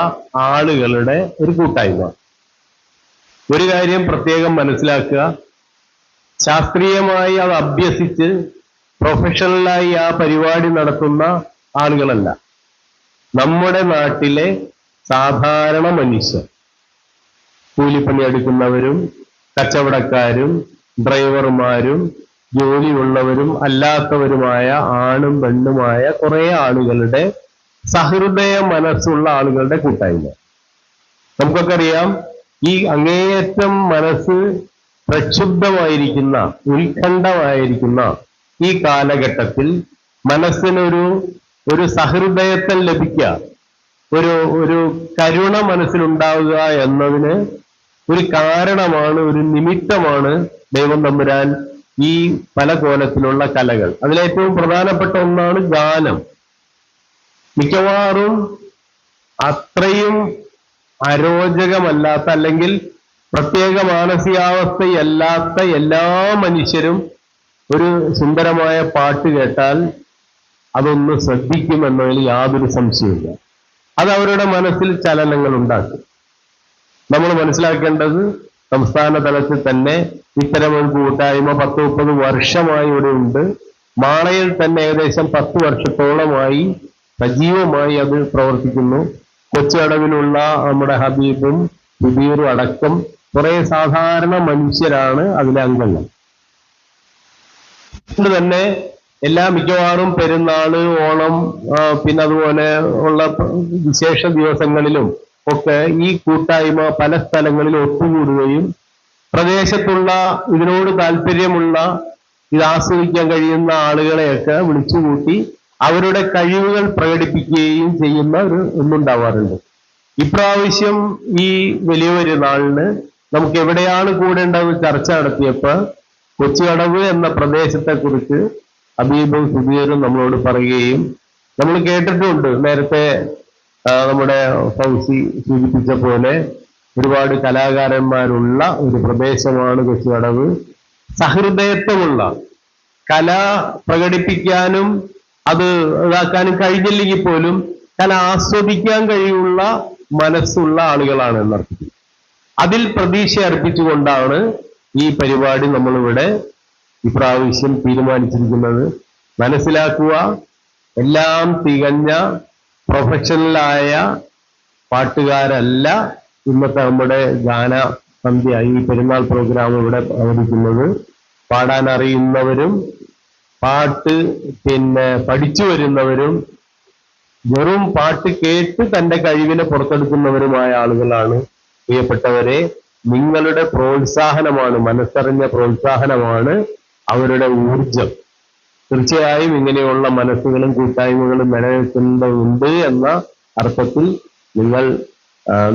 ആളുകളുടെ ഒരു കൂട്ടായ്മ. ഒരു കാര്യം പ്രത്യേകം മനസ്സിലാക്കുക, ശാസ്ത്രീയമായി അത് അഭ്യസിച്ച് പ്രൊഫഷണലായി ആ പരിപാടി നടത്തുന്ന ആളുകളല്ല. നമ്മുടെ നാട്ടിലെ സാധാരണ മനുഷ്യർ കൂലിപ്പണിയെടുക്കുന്നവരും കച്ചവടക്കാരും ഡ്രൈവർമാരും ജോലിയുള്ളവരും അല്ലാത്തവരുമായ ആണും പെണ്ണുമായ കുറെ ആളുകളുടെ സഹൃദയ മനസ്സുള്ള ആളുകളുടെ കൂട്ടായ്മ. നമുക്കൊക്കെ അറിയാം, ഈ അങ്ങേയറ്റം മനസ്സ് പ്രക്ഷുബ്ധമായിരിക്കുന്ന ഉത്കണ്ഠമായിരിക്കുന്ന ഈ കാലഘട്ടത്തിൽ മനസ്സിനൊരു സഹൃദയത്വം ലഭിക്കുക, ഒരു കരുണ മനസ്സിലുണ്ടാവുക എന്നതിന് ഒരു കാരണമാണ്, ഒരു നിമിത്തമാണ് ദൈവം തമ്പുരാൻ ഈ പല കോലത്തിലുള്ള കലകൾ. അതിലേറ്റവും പ്രധാനപ്പെട്ട ഒന്നാണ് ഗാനം. മിക്കവാറും അത്രയും അരോചകമല്ലാത്ത അല്ലെങ്കിൽ പ്രത്യേക മാനസികാവസ്ഥയല്ലാത്ത എല്ലാ മനുഷ്യരും ഒരു സുന്ദരമായ പാട്ട് കേട്ടാൽ അതൊന്ന് ശ്രദ്ധിക്കുമെന്നതിൽ യാതൊരു സംശയമില്ല. അത് അവരുടെ മനസ്സിൽ ചലനങ്ങൾ ഉണ്ടാക്കും. നമ്മൾ മനസ്സിലാക്കേണ്ടത്, സംസ്ഥാന തലത്തിൽ തന്നെ ഇത്തരമൊരു കൂട്ടായ്മ 10-30 വർഷമായി ഇവിടെ ഉണ്ട്. മാളയിൽ തന്നെ ഏകദേശം 10 വർഷത്തോളമായി സജീവമായി അത് പ്രവർത്തിക്കുന്നു. കൊച്ചുകടവിലുള്ള നമ്മുടെ ഹബീബും സുബീറും അടക്കം കുറെ സാധാരണ മനുഷ്യരാണ് അതിലെ അംഗങ്ങൾ. അതുകൊണ്ട് തന്നെ മിക്കവാറും പെരുന്നാള്, ഓണം, പിന്നെ അതുപോലെ ഉള്ള വിശേഷ ദിവസങ്ങളിലും ഒക്കെ ഈ കൂട്ടായ്മ പല സ്ഥലങ്ങളിൽ ഒത്തുകൂടുകയും പ്രദേശത്തുള്ള ഇതിനോട് താല്പര്യമുള്ള ഇത് ആസ്വദിക്കാൻ കഴിയുന്ന ആളുകളെയൊക്കെ വിളിച്ചുകൂട്ടി അവരുടെ കഴിവുകൾ പ്രകടിപ്പിക്കുകയും ചെയ്യുന്ന ഒന്നുണ്ടാവാറുണ്ട്. ഇപ്രാവശ്യം ഈ വലിയ പെരുന്നാളിന് നമുക്ക് എവിടെയാണ് കൂടേണ്ടത് ചർച്ച നടത്തിയപ്പോൾ കൊച്ചുകടവ് എന്ന പ്രദേശത്തെക്കുറിച്ച് ഹബീബും സുബീറും നമ്മളോട് പറയുകയും നമ്മൾ കേട്ടിട്ടുണ്ട്. നേരത്തെ നമ്മുടെ ഫൗസി സൂചിപ്പിച്ച പോലെ ഒരുപാട് കലാകാരന്മാരുള്ള ഒരു പ്രദേശമാണ് കൊച്ചുകടവ്. സഹൃദയത്വമുള്ള, കല പ്രകടിപ്പിക്കാനും അത് ഇതാക്കാനും കഴിഞ്ഞില്ലെങ്കിൽ പോലും കല ആസ്വദിക്കാൻ കഴിയുള്ള മനസ്സുള്ള ആളുകളാണ് എന്നർത്ഥത്തിൽ. അതിൽ പ്രതീക്ഷ അർപ്പിച്ചുകൊണ്ടാണ് ഈ പരിപാടി നമ്മളിവിടെ ഇപ്രാവശ്യം തീരുമാനിച്ചിരിക്കുന്നത്. മനസ്സിലാക്കുക, എല്ലാം തികഞ്ഞ പ്രൊഫഷണലായ പാട്ടുകാരല്ല ഇന്നത്തെ നമ്മുടെ ഗാന സന്ധ്യ, ഈ പെരുന്നാൾ പ്രോഗ്രാം ഇവിടെ അവതരിക്കുന്നത്. പാടാൻ അറിയുന്നവരും പാട്ട് പഠിച്ചു വരുന്നവരും വെറും പാട്ട് കേട്ട് തന്റെ കഴിവിനെ പുറത്തെടുക്കുന്നവരുമായ ആളുകളാണ്. പ്രിയപ്പെട്ടവരെ, നിങ്ങളുടെ പ്രോത്സാഹനമാണ്, മനസ്സറിഞ്ഞ പ്രോത്സാഹനമാണ് അവരുടെ ഊർജം. തീർച്ചയായും ഇങ്ങനെയുള്ള മനസ്സുകളും കൂട്ടായ്മകളും നിലനിൽക്കേണ്ടതുണ്ട് എന്ന അർത്ഥത്തിൽ നിങ്ങൾ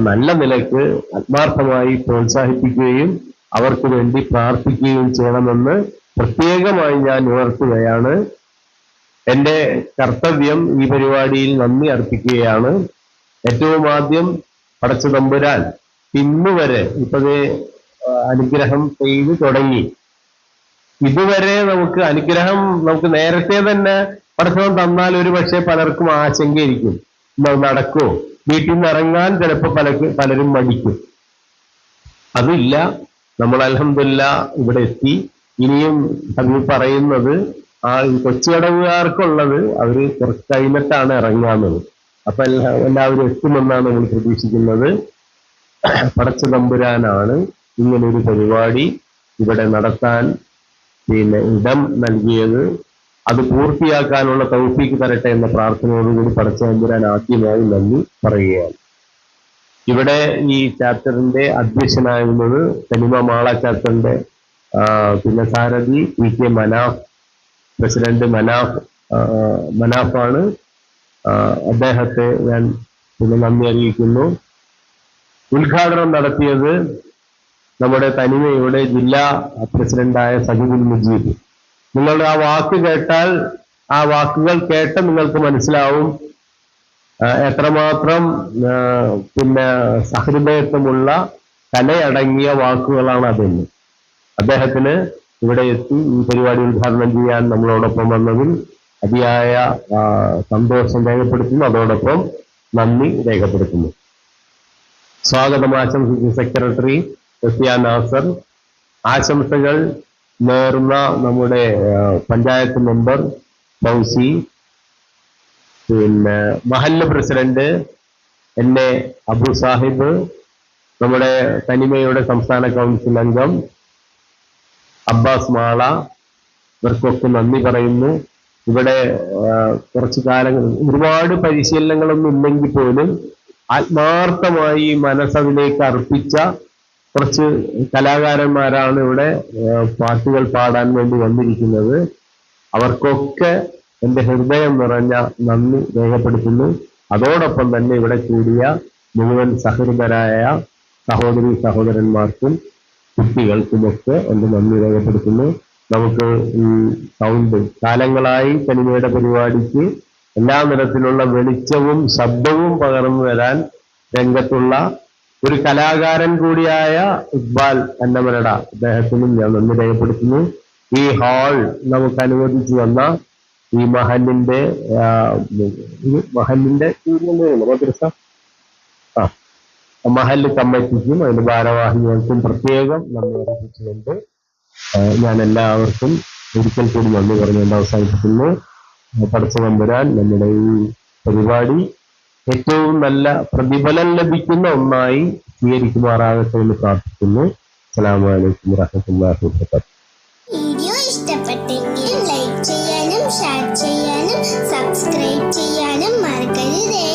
നല്ല നിലയ്ക്ക് ആത്മാർത്ഥമായി പ്രോത്സാഹിപ്പിക്കുകയും അവർക്ക് വേണ്ടി പ്രാർത്ഥിക്കുകയും ചെയ്യണമെന്ന് പ്രത്യേകമായി ഞാൻ ഉണർത്തുകയാണ്. എൻ്റെ കർത്തവ്യം ഈ പരിപാടിയിൽ നന്ദി അർപ്പിക്കുകയാണ്. ഏറ്റവും ആദ്യം പടച്ച തമ്പുരാൻ ഇന്നുവരെ ഇപ്പതേ അനുഗ്രഹം ചെയ്തു തുടങ്ങി. ഇതുവരെ നമുക്ക് അനുഗ്രഹം നമുക്ക് നേരത്തെ തന്നെ പടച്ചവൻ തന്നാൽ ഒരു പക്ഷേ പലർക്കും ആശങ്കയായിരിക്കും, നടക്കുമോ, വീട്ടിൽ നിന്ന് ഇറങ്ങാൻ ചിലപ്പോൾ പലരും മടിക്കും. അതില്ല, നമ്മൾ അൽഹംദുലില്ലാ ഇവിടെ എത്തി. ഇനിയും അത് പറയുന്നത് കൊച്ചുകടവുകാർക്കുള്ളത് അവര് കുറച്ച് കഴിഞ്ഞിട്ടാണ് ഇറങ്ങാമെന്നത്. അപ്പൊ എല്ലാവരും എത്തുമെന്നാണ് നമ്മൾ പ്രതീക്ഷിക്കുന്നത്. പടച്ച തമ്പുരാനാണ് ഇങ്ങനൊരു പരിപാടി ഇവിടെ നടത്താൻ ഇടം നൽകിയത്. അത് പൂർത്തിയാക്കാനുള്ള തൗഫീക്ക് തരട്ടെ എന്ന പ്രാർത്ഥനയോടുകൂടി പടച്ച തമ്പുരാൻ ആദ്യമായി നന്ദി പറയുകയാണ്. ഇവിടെ ഈ ചാപ്റ്ററിന്റെ അധ്യക്ഷനായിരുന്നത് തനിമ മാള ചാപ്റ്ററിന്റെ സാരഥി PK മനാഫ്, പ്രസിഡന്റ് മനാഫാണ്. അദ്ദേഹത്തെ ഞാൻ നന്ദി അറിയിക്കുന്നു. ഉദ്ഘാടനം നടത്തിയത് നമ്മുടെ തനിമയുടെ ജില്ലാ പ്രസിഡന്റായ സജിദുൽ മുജീബ്. നിങ്ങളുടെ ആ വാക്ക് കേട്ടാൽ, ആ വാക്കുകൾ കേട്ട് നിങ്ങൾക്ക് മനസ്സിലാവും എത്രമാത്രം സഹൃദയത്വമുള്ള കലയടങ്ങിയ വാക്കുകളാണ് അതെന്ന്. അദ്ദേഹത്തിന് ഇവിടെ എത്തി ഈ പരിപാടി ഉദ്ഘാടനം ചെയ്യാൻ നമ്മളോടൊപ്പം വന്നതിൽ അതിയായ സന്തോഷം രേഖപ്പെടുത്തുന്നു. അതോടൊപ്പം നന്ദി രേഖപ്പെടുത്തുന്നു. സ്വാഗതം ആശംസിച്ച സെക്രട്ടറി റസിയ നാസർ, ആശംസകൾ നേർന്ന നമ്മുടെ പഞ്ചായത്ത് മെമ്പർ ഫൗസി, മഹല്ല് പ്രസിഡന്റ് അബു സാഹിബ്, നമ്മുടെ തനിമയുടെ സംസ്ഥാന കൗൺസിൽ അംഗം അബ്ബാസ് മാള, ഇവർക്കൊക്കെ നന്ദി പറയുന്നു. ഇവിടെ കുറച്ചു കാലങ്ങൾ ഒരുപാട് പരിശീലനങ്ങളൊന്നും ഇല്ലെങ്കിൽ പോലും ആത്മാർത്ഥമായി മനസ്സതിലേക്ക് അർപ്പിച്ച കുറച്ച് കലാകാരന്മാരാണ് ഇവിടെ പാട്ടുകൾ പാടാൻ വേണ്ടി വന്നിരിക്കുന്നത്. അവർക്കൊക്കെ എൻ്റെ ഹൃദയം നിറഞ്ഞ നന്ദി രേഖപ്പെടുത്തുന്നു. അതോടൊപ്പം തന്നെ ഇവിടെ കൂടിയ മുഴുവൻ സഹൃദരായ സഹോദരി സഹോദരന്മാർക്കും കുട്ടികൾക്കുമൊക്കെ എൻ്റെ നന്ദി രേഖപ്പെടുത്തുന്നു. നമുക്ക് ഈ സൗണ്ട് കാലങ്ങളായി തനിമയുടെ പരിപാടിക്ക് എല്ലാ നിരത്തിലുള്ള വെളിച്ചവും ശബ്ദവും പകർന്നു തരാൻ രംഗത്തുള്ള ഒരു കലാകാരൻ കൂടിയായ ഇക്ബാൽ അന്നമനട, അദ്ദേഹത്തിനും ഞാൻ നന്ദി രേഖപ്പെടുത്തുന്നു. ഈ ഹാൾ നമുക്ക് അനുവദിച്ചു തന്ന ഈ മഹലിന്റെ മദ്രസ മഹല് കമ്മിറ്റിക്കും അതിന്റെ ഭാരവാഹികൾക്കും പ്രത്യേകം നന്ദി അറിയിച്ചുകൊണ്ട് ഞാൻ എല്ലാവർക്കും ഒരിക്കൽ കൂടി നന്ദി പറഞ്ഞുകൊണ്ട് അവസാനിപ്പിക്കുന്നു. പടച്ചതമ്പുരാൻ നമ്മുടെ ഈ പരിപാടി ഏറ്റവും നല്ല പ്രതിഫലം ലഭിക്കുന്ന ഒന്നായി സ്വീകരിക്കുമാറാകട്ടെ എന്ന് പ്രാർത്ഥിക്കുന്നു. അസ്സലാമു അലൈക്കും വറഹ്മത്തുള്ളാഹി വബറകാതുഹു. വീഡിയോ ഇഷ്ടപ്പെട്ടെങ്കിൽ ലൈക്ക് ചെയ്യാനും ഷെയർ ചെയ്യാനും സബ്സ്ക്രൈബ് ചെയ്യാനും മറക്കരുതേ.